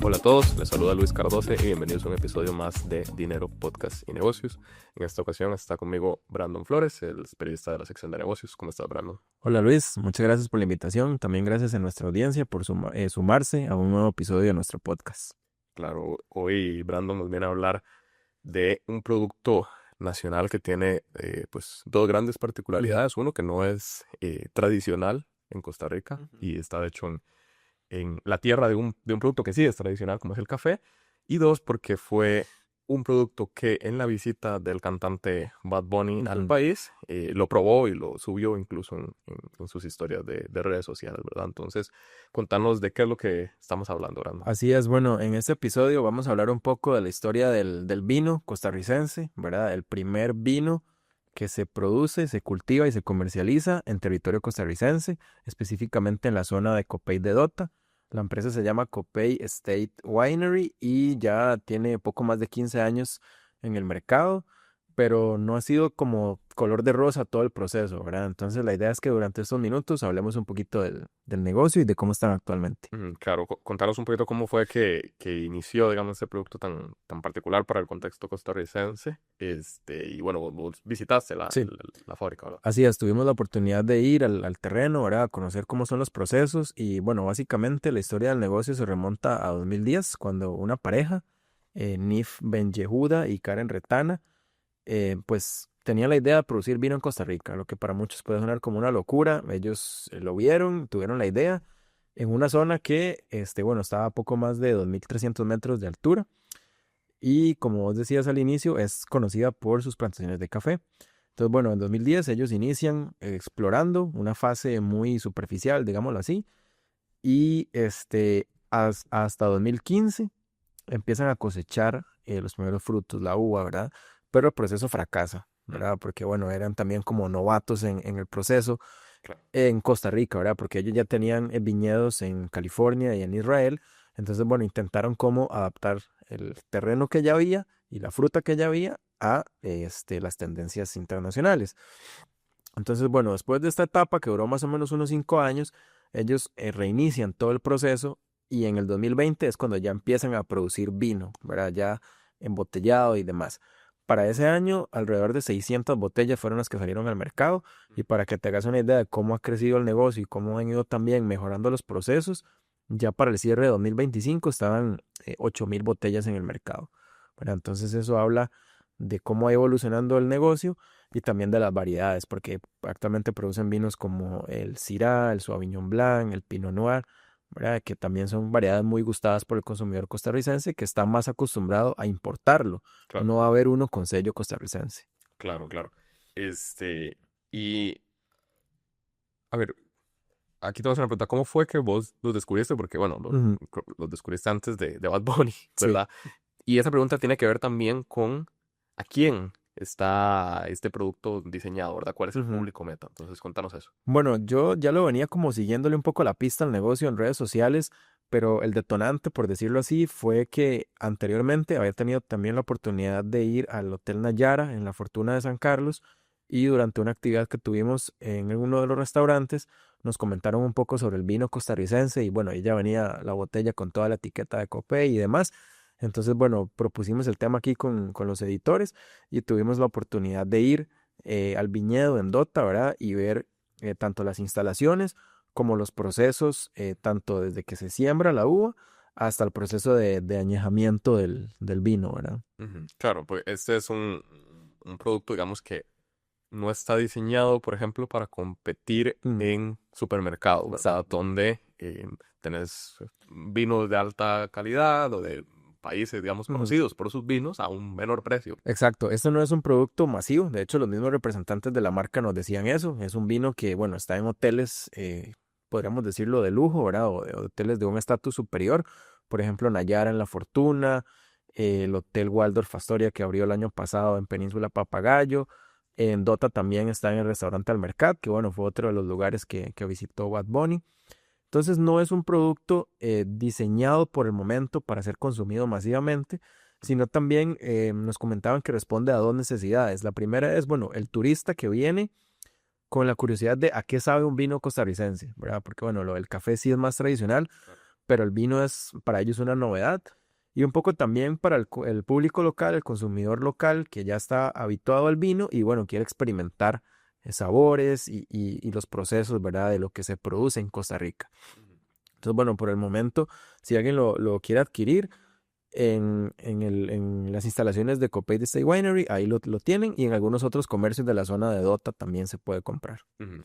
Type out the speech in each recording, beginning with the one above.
Hola a todos, les saluda Luis Cardoce y bienvenidos a un episodio más de Dinero, Podcast y Negocios. En esta ocasión está conmigo Brandon Flores, el periodista de la sección de negocios. ¿Cómo estás, Brandon? Hola Luis, muchas gracias por la invitación. También gracias a nuestra audiencia por sumarse a un nuevo episodio de nuestro podcast. Claro, hoy Brandon nos viene a hablar de un producto nacional que tiene pues dos grandes particularidades. Uno, que no es tradicional en Costa Rica y está hecho en la tierra de un producto que sí es tradicional, como es el café. Y dos, porque fue un producto que en la visita del cantante Bad Bunny al país lo probó y lo subió incluso en sus historias de redes sociales, ¿verdad? Entonces, contanos de qué es lo que estamos hablando, Brandon. Así es, bueno, en este episodio vamos a hablar un poco de la historia del vino costarricense, ¿verdad? El primer vino que se produce, se cultiva y se comercializa en territorio costarricense, específicamente en la zona de Copey de Dota. La empresa se llama Copey State Winery y ya tiene poco más de 15 años en el mercado, pero no ha sido como color de rosa todo el proceso, ¿verdad? Entonces la idea es que durante estos minutos hablemos un poquito del negocio y de cómo están actualmente. Claro, contanos un poquito cómo fue que inició, digamos, este producto tan particular para el contexto costarricense. Y bueno, vos visitaste Sí. la fábrica, ¿verdad? Así es, tuvimos la oportunidad de ir al terreno, ¿verdad? A conocer cómo son los procesos y bueno, básicamente la historia del negocio se remonta a 2010, cuando una pareja, Nif Ben Yehuda y Karen Retana, pues tenía la idea de producir vino en Costa Rica, lo que para muchos puede sonar como una locura. Ellos lo vieron, tuvieron la idea en una zona que, bueno, estaba a poco más de 2.300 metros de altura y como vos decías al inicio, es conocida por sus plantaciones de café. Entonces, bueno, en 2010 ellos inician explorando una fase muy superficial, digámoslo así, y hasta 2015 empiezan a cosechar los primeros frutos, la uva, ¿verdad? Pero el proceso fracasa, ¿verdad? Porque, bueno, eran también como novatos en el proceso Claro. en Costa Rica, ¿verdad? Porque ellos ya tenían viñedos en California y en Israel. Entonces, bueno, intentaron como adaptar el terreno que ya había y la fruta que ya había a las tendencias internacionales. Entonces, bueno, después de esta etapa que duró más o menos unos 5 años, ellos reinician todo el proceso y en el 2020 es cuando ya empiezan a producir vino, ¿verdad? Ya embotellado y demás. Para ese año, alrededor de 600 botellas fueron las que salieron al mercado y para que te hagas una idea de cómo ha crecido el negocio y cómo han ido también mejorando los procesos, ya para el cierre de 2025 estaban 8.000 botellas en el mercado, ¿verdad? Entonces eso habla de cómo ha evolucionando el negocio y también de las variedades, porque actualmente producen vinos como el Syrah, el Sauvignon Blanc, el Pinot Noir, ¿verdad? Que también son variedades muy gustadas por el consumidor costarricense que está más acostumbrado a importarlo. Claro, No va a haber uno con sello costarricense. claro, claro. Y a ver, aquí te voy a hacer una pregunta. ¿Cómo fue que vos los descubriste? Porque, bueno, Ujú. los descubriste antes de Bad Bunny, Sí. ¿verdad? Y esa pregunta tiene que ver también con a quién está este producto diseñado, ¿verdad? ¿Cuál es el Ujú. público meta? Entonces, contanos eso. Bueno, yo ya lo venía como siguiéndole un poco la pista al negocio en redes sociales, pero el detonante, por decirlo así, fue que anteriormente había tenido también la oportunidad de ir al Hotel Nayara en la Fortuna de San Carlos y durante una actividad que tuvimos en uno de los restaurantes nos comentaron un poco sobre el vino costarricense y bueno, ahí ya venía la botella con toda la etiqueta de Copey y demás. Entonces, bueno, propusimos el tema aquí con los editores y tuvimos la oportunidad de ir al viñedo en Dota, ¿verdad? Y ver tanto las instalaciones como los procesos, tanto desde que se siembra la uva hasta el proceso de añejamiento del vino, ¿verdad? Ujú. Claro, pues este es un producto, digamos, que no está diseñado, por ejemplo, para competir Mm, en supermercados, ¿verdad? exacto. Donde tenés vinos de alta calidad o de países, digamos, Ujú. conocidos por sus vinos a un menor precio. Exacto, esto no es un producto masivo, de hecho los mismos representantes de la marca nos decían eso, es un vino que, bueno, está en hoteles, podríamos decirlo de lujo, ¿verdad? O de hoteles de un estatus superior, por ejemplo, Nayara en La Fortuna, el Hotel Waldorf Astoria que abrió el año pasado en Península Papagayo, en Dota también está en el restaurante Almercat, que bueno, fue otro de los lugares que visitó Bad Bunny. Entonces no es un producto diseñado por el momento para ser consumido masivamente, sino también nos comentaban que responde a dos necesidades. La primera es, bueno, el turista que viene con la curiosidad de a qué sabe un vino costarricense, ¿verdad? Porque bueno, lo del café sí es más tradicional, pero el vino es para ellos una novedad y un poco también para el público local, el consumidor local que ya está habituado al vino y bueno, quiere experimentar sabores y los procesos, ¿verdad? De lo que se produce en Costa Rica. Entonces, bueno, por el momento, si alguien lo quiere adquirir en las instalaciones de Copay de State Winery, ahí lo tienen y en algunos otros comercios de la zona de Dota también se puede comprar.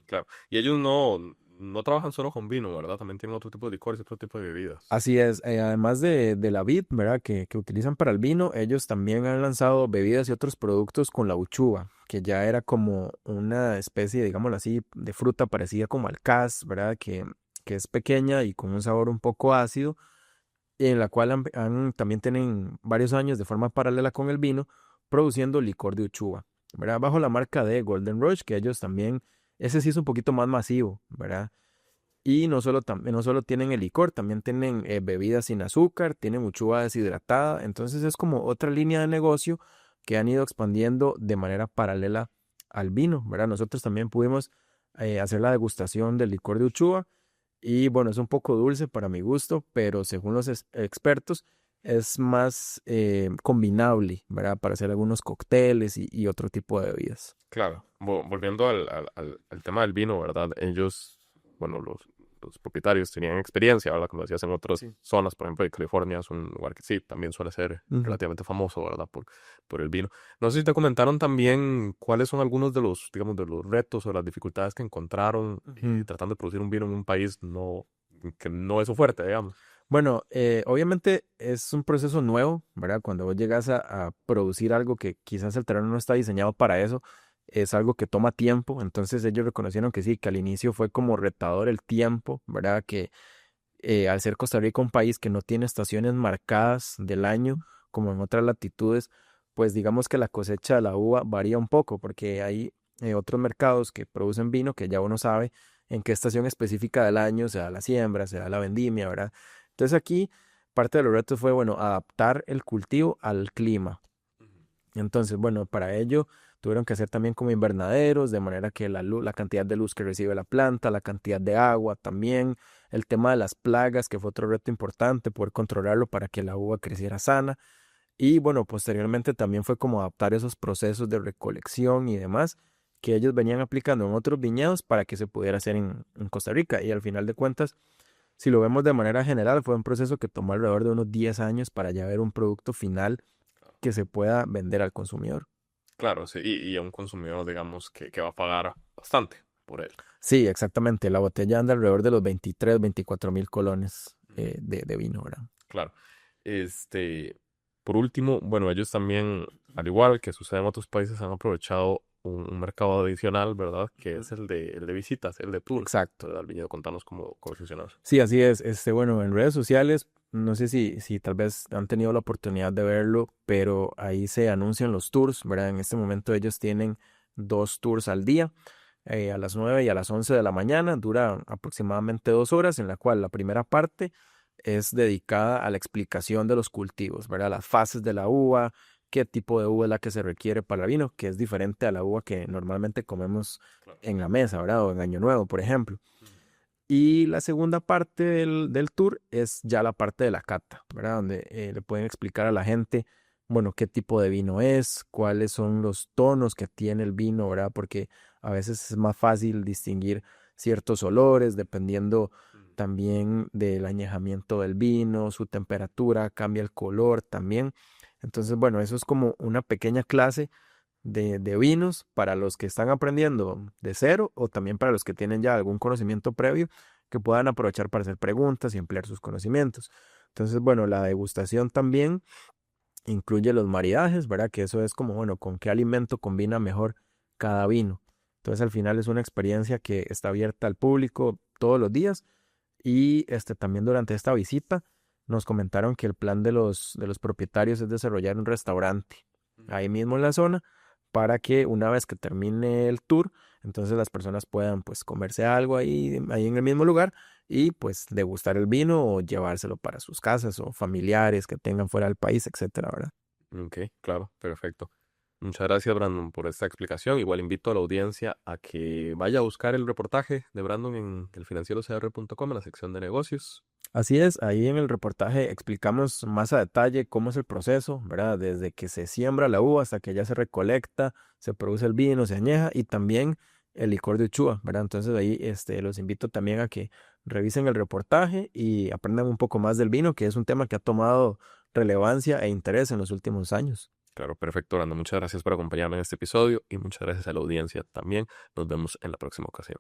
Claro. Y ellos no trabajan solo con vino, ¿verdad? También tienen otro tipo de licores y otro tipo de bebidas. Así es, además de la vid, ¿verdad? Que utilizan para el vino, ellos también han lanzado bebidas y otros productos con la uchuva, que ya era como una especie, digámoslo así, de fruta parecida como al cas, ¿verdad? Que es pequeña y con un sabor un poco ácido, y en la cual también tienen varios años de forma paralela con el vino, produciendo licor de uchuva, ¿verdad? Bajo la marca de Golden Rush, que ellos también, ese sí es un poquito más masivo, ¿verdad? Y no solo tienen el licor, también tienen bebidas sin azúcar, tienen uchuva deshidratada. Entonces es como otra línea de negocio que han ido expandiendo de manera paralela al vino, ¿verdad? Nosotros también pudimos hacer la degustación del licor de uchuva y bueno, es un poco dulce para mi gusto, pero según los expertos es más combinable, ¿verdad? Para hacer algunos cócteles y otro tipo de bebidas. Claro. Volviendo al tema del vino, ¿verdad? Ellos, bueno, los propietarios tenían experiencia, ¿verdad? Como decías en otras Sí. zonas, por ejemplo, de California es un lugar que sí, también suele ser Ujú. relativamente famoso, ¿verdad? Por el vino. No sé si te comentaron también cuáles son algunos de los, digamos, de los retos o las dificultades que encontraron Ujú. tratando de producir un vino en un país que no es su fuerte, digamos. Bueno, obviamente es un proceso nuevo, ¿verdad? Cuando vos llegas a producir algo que quizás el terreno no está diseñado para eso, es algo que toma tiempo. Entonces ellos reconocieron que sí, que al inicio fue como retador el tiempo, ¿verdad? Que al ser Costa Rica un país que no tiene estaciones marcadas del año, como en otras latitudes, pues digamos que la cosecha de la uva varía un poco, porque hay otros mercados que producen vino que ya uno sabe en qué estación específica del año se da la siembra, se da la vendimia, ¿verdad? Entonces aquí parte de los retos fue, bueno, adaptar el cultivo al clima. Entonces, bueno, para ello tuvieron que hacer también como invernaderos, de manera que la cantidad de luz que recibe la planta, la cantidad de agua también, el tema de las plagas, que fue otro reto importante, poder controlarlo para que la uva creciera sana. Y bueno, posteriormente también fue como adaptar esos procesos de recolección y demás que ellos venían aplicando en otros viñedos para que se pudiera hacer en Costa Rica. Y al final de cuentas, si lo vemos de manera general, fue un proceso que tomó alrededor de unos 10 años para ya ver un producto final que se pueda vender al consumidor. Claro, sí, y a un consumidor, digamos, que va a pagar bastante por él. Sí, exactamente. La botella anda alrededor de los 23, 24 mil colones de vino, ¿verdad? Claro. Este, por último, bueno, ellos también, al igual que sucede en otros países, han aprovechado un mercado adicional, ¿verdad? Que es el de visitas, el de tours, Exacto. ¿verdad? Al viñedo, contanos cómo funciona eso. Sí, así es. Bueno, en redes sociales, no sé si tal vez han tenido la oportunidad de verlo, pero ahí se anuncian los tours, ¿verdad? En este momento ellos tienen 2 tours al día, a las 9 y a las 11 de la mañana. Dura aproximadamente 2 horas, en la cual la primera parte es dedicada a la explicación de los cultivos, ¿verdad? Las fases de la uva, qué tipo de uva es la que se requiere para el vino, que es diferente a la uva que normalmente comemos Claro. en la mesa, ¿verdad? O en Año Nuevo, por ejemplo. Y la segunda parte del tour es ya la parte de la cata, ¿verdad? Donde le pueden explicar a la gente, bueno, qué tipo de vino es, cuáles son los tonos que tiene el vino, ¿verdad? Porque a veces es más fácil distinguir ciertos olores dependiendo también del añejamiento del vino, su temperatura, cambia el color también. Entonces, bueno, eso es como una pequeña clase de vinos para los que están aprendiendo de cero o también para los que tienen ya algún conocimiento previo que puedan aprovechar para hacer preguntas y emplear sus conocimientos. Entonces, bueno, la degustación también incluye los maridajes, ¿verdad? Que eso es como, bueno, con qué alimento combina mejor cada vino. Entonces, al final es una experiencia que está abierta al público todos los días y también durante esta visita nos comentaron que el plan de los propietarios es desarrollar un restaurante ahí mismo en la zona para que una vez que termine el tour, entonces las personas puedan pues comerse algo ahí en el mismo lugar y pues degustar el vino o llevárselo para sus casas o familiares que tengan fuera del país, etcétera, ¿verdad? Ok, claro, perfecto. Muchas gracias, Brandon, por esta explicación. Igual invito a la audiencia a que vaya a buscar el reportaje de Brandon en elfinancierocr.com en la sección de negocios. Así es, ahí en el reportaje explicamos más a detalle cómo es el proceso, ¿verdad? Desde que se siembra la uva hasta que ya se recolecta, se produce el vino, se añeja y también el licor de Uchua, ¿verdad? Entonces ahí los invito también a que revisen el reportaje y aprendan un poco más del vino, que es un tema que ha tomado relevancia e interés en los últimos años. Claro, perfecto, Brandon. Muchas gracias por acompañarme en este episodio y muchas gracias a la audiencia también. Nos vemos en la próxima ocasión.